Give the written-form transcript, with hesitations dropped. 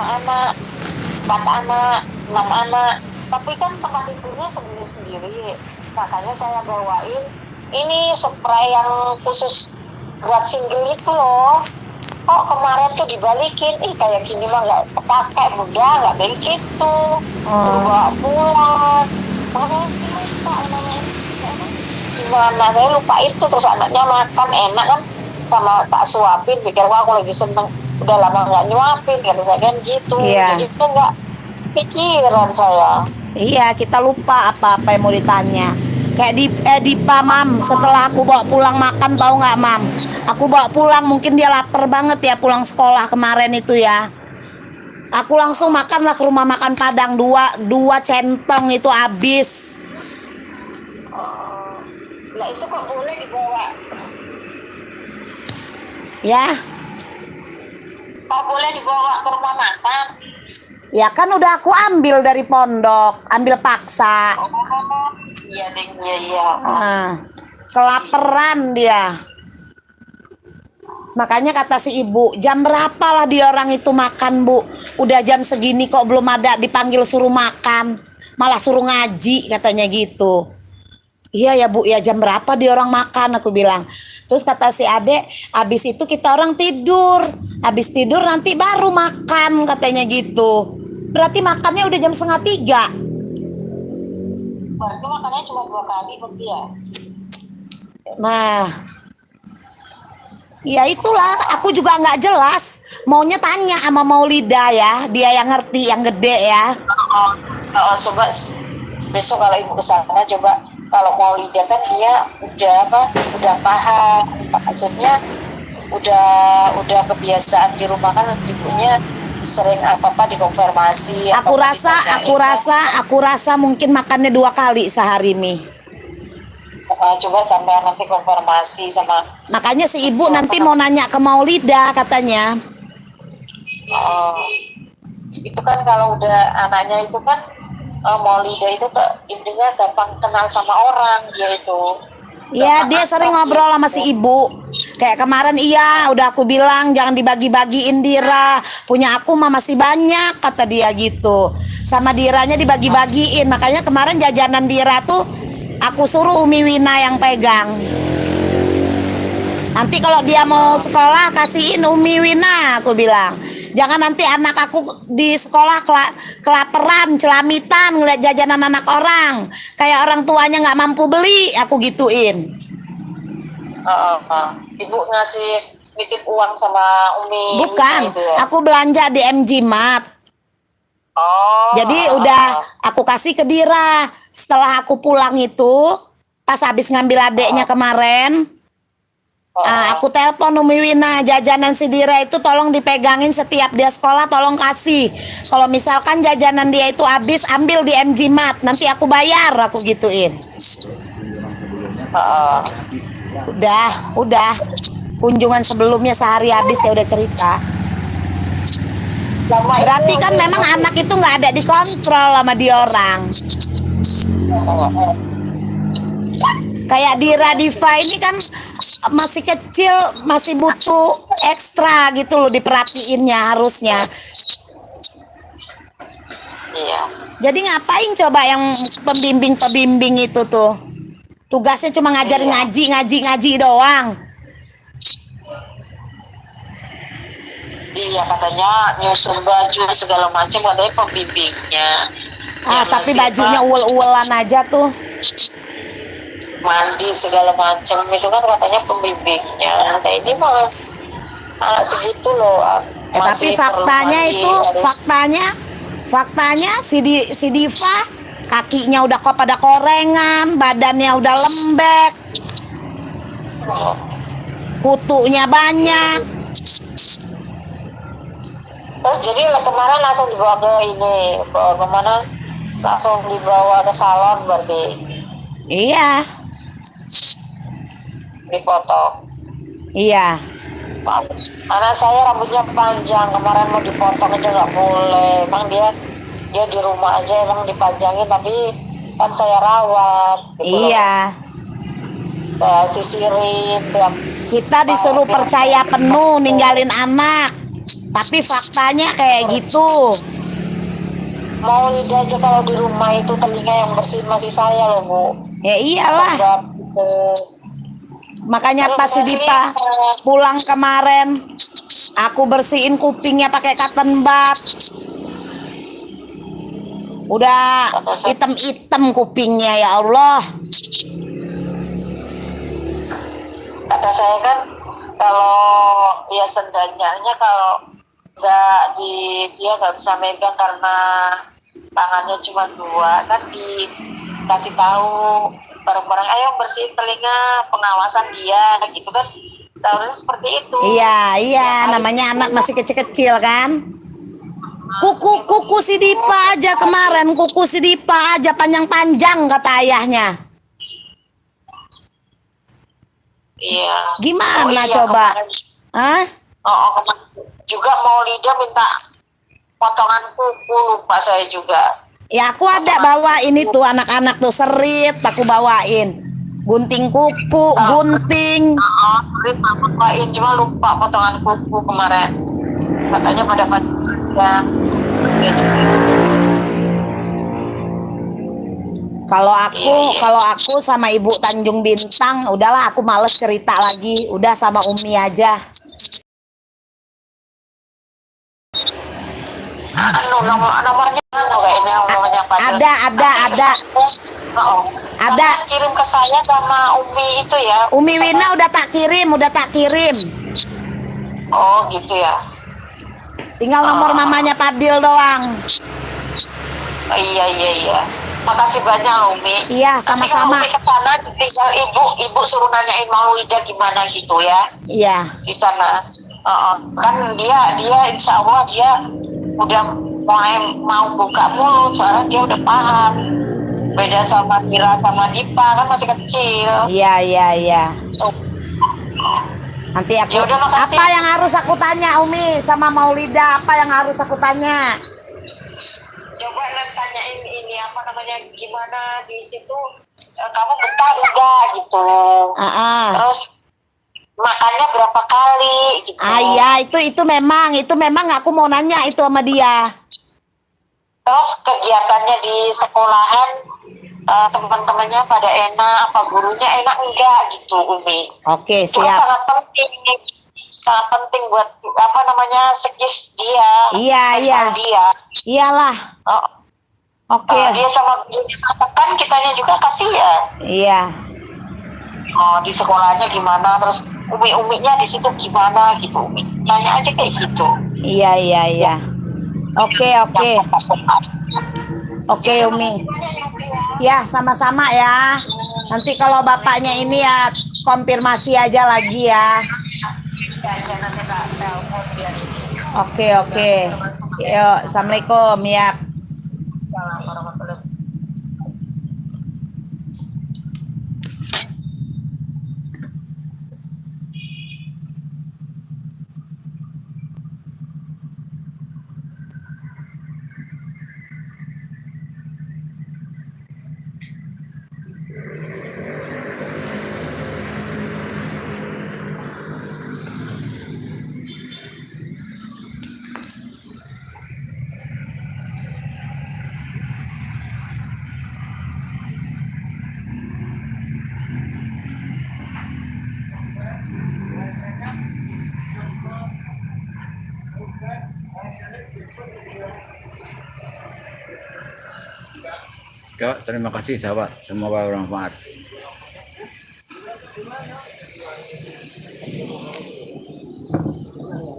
anak, 4 anak, 6 anak. Tapi kan tempat tidurnya sendiri-sendiri. Makanya saya bawain ini spray yang khusus buat single itu loh. Kok kemarin tuh dibalikin, kayak gini mah nggak kepake, mudah nggak kayak gitu. Bawa pulang. Maksudnya lupa namanya gimana, saya lupa itu. Terus anaknya makan enak kan, sama tak suapin, pikir wah aku lagi seneng, udah lama nggak nyuapin, kata saya kan gitu. Jadi itu nggak pikiran saya. Iya, kita lupa apa-apa yang mau ditanya. Kayak Dipa, Mam, setelah aku bawa pulang makan, tahu nggak, Mam? Aku bawa pulang, mungkin dia lapar banget ya pulang sekolah kemarin itu ya. Aku langsung makanlah ke rumah makan Padang, dua centong itu habis. Lah itu kok boleh dibawa? Ya. Kok boleh dibawa ke rumah makan? Ya kan udah aku ambil dari pondok, ambil paksa. Iya deh, iya. Kelaparan dia. Makanya kata si ibu, jam berapa lah dia orang itu makan, Bu? Udah jam segini kok belum ada dipanggil suruh makan. Malah suruh ngaji katanya gitu. Iya ya Bu, ya jam berapa dia orang makan, aku bilang. Terus kata si adek, habis itu kita orang tidur. Habis tidur nanti baru makan katanya gitu. Berarti makannya udah jam 2:30. Berarti makannya cuma 2 kali berarti ya? Nah, ya itulah, aku juga nggak jelas. Maunya tanya sama Maulida ya, dia yang ngerti, yang gede ya. Coba besok kalau ibu kesana, coba kalau Maulida kan dia udah paham, maksudnya udah kebiasaan di rumah kan, ibunya sering apa dikonfirmasi. Aku rasa mungkin makannya 2 kali sehari Mi. Coba sampai nanti konfirmasi sama. Makanya si ibu nanti mau nanya ke Maulida katanya. Itu kan kalau udah anaknya itu kan, Maulida itu intinya gampang kenal sama orang dia itu. Iya, dia sering ngobrol sama si ibu. Kayak kemarin udah aku bilang jangan dibagi-bagiin Dira. Punya aku mah masih banyak, kata dia gitu. Sama Diranya dibagi-bagiin. Makanya kemarin jajanan Dira tuh aku suruh Umi Wina yang pegang. Nanti kalau dia mau sekolah kasihin Umi Wina, aku bilang. Jangan nanti anak aku di sekolah kelaparan, celamitan ngeliat jajanan anak orang. Kayak orang tuanya nggak mampu beli, aku gituin. Ibu ngasih titip uang sama Umi? Bukan, gitu ya? aku belanja di MG Mart. Jadi udah aku kasih ke Dira. Setelah aku pulang itu, pas habis ngambil adeknya kemarin, aku telepon Umi Wina, jajanan si Dira itu tolong dipegangin setiap dia sekolah, tolong kasih. Kalau misalkan jajanan dia itu habis, ambil di MG Mart, nanti aku bayar, aku gituin. Udah. Kunjungan sebelumnya sehari habis ya udah cerita. Berarti kan memang anak itu nggak ada dikontrol sama dia orang. Kayak Dira Diva ini kan masih kecil, masih butuh ekstra gitu loh diperhatiinnya harusnya. Iya. Jadi ngapain coba yang pembimbing itu tuh? Tugasnya cuma ngajarin ngaji doang. Iya, katanya nyusun baju segala macam, katanya pembimbingnya. Tapi bajunya uel-uelan aja tuh. Mandi segala macam itu kan katanya pembimbingnya. Nah ini mah segitu loh. Tapi faktanya si Diva kakinya udah pada korengan, badannya udah lembek, kutunya banyak. Terus jadi kemarin langsung dibawa ke kemana? Langsung dibawa ke salon berarti? Iya. Dipotong? Iya. Anak saya rambutnya panjang, kemarin mau dipotong aja nggak boleh. Emang dia di rumah aja emang dipanjangin, tapi kan saya rawat. Gitu iya. Sisirin. Kita disuruh percaya penuh ninggalin anak. Tapi faktanya kayak gitu. Mau lidah aja kalau di rumah itu telinga yang bersihin masih saya loh Bu. Ya iyalah. Sebab itu. Makanya Kalau pas si Asli, Dipa pulang kemarin, aku bersihin kupingnya pakai cotton bud. Udah hitam-hitam kupingnya, ya Allah. kata saya kan kalau ya sendiriannya kalau dia nggak bisa megang karena tangannya cuma dua, kan dikasih tahu bareng-bareng, ayo bersihin telinga, pengawasan dia gitu kan, seharusnya seperti itu. Iya, namanya anak masih kecil-kecil kan. Kuku si Dipa aja kemarin, kuku si Dipa aja panjang-panjang kata ayahnya. Iya. Gimana iya, coba? kemarin. Hah? Kemarin juga mau lidah minta potongan kuku, lupa saya juga. Ya aku ada bawain itu anak-anak tuh serit, aku bawain. Gunting kuku, gunting. Aku bawain cuma lupa potongan kuku kemarin. Katanya pada ya. Kalau aku sama Ibu Tanjung Bintang, udahlah aku males cerita lagi, udah sama Umi aja. Nomornya kayaknya nomornya Ada. Ada. Kirim ke saya sama Umi itu ya. Umi Wina udah tak kirim. Oh gitu ya. Tinggal nomor mamanya Padil doang. Iya. Makasih banyak Umi. Iya, sama-sama. Umi ke sana tinggal ibu suruh nanyain mau Ida gimana gitu ya. Iya. Di sana. Kan dia insya Allah dia udah mulai mau buka mulut, soalnya dia udah paham. Beda sama Mira sama Dipa kan masih kecil. Iya. Nanti aku Yaudah, makasih. apa yang harus aku tanya Umi sama Maulida, apa yang harus aku tanya? Coba tanyain ini apa namanya, gimana di situ kamu betah enggak gitu. Terus makannya berapa kali gitu. Iya, itu memang aku mau nanya itu sama dia. Terus kegiatannya di sekolahan, teman-temannya pada enak, apa gurunya enak enggak gitu Umi. Oke, Itu siap. sangat penting buat apa namanya psikis dia. Iya. Dia. Iyalah. Oke. Dia sama kan kitanya juga kasihan. Iya. Di sekolahnya gimana, terus umi-uminya di situ gimana gitu. Umi nanya aja kayak gitu. Iya. Oke. Oke Umi. Ya, sama-sama ya. Nanti kalau bapaknya ini ya konfirmasi aja lagi ya. Oke. Yuk, assalamualaikum ya. Ya, terima kasih sahabat, semoga bermanfaat.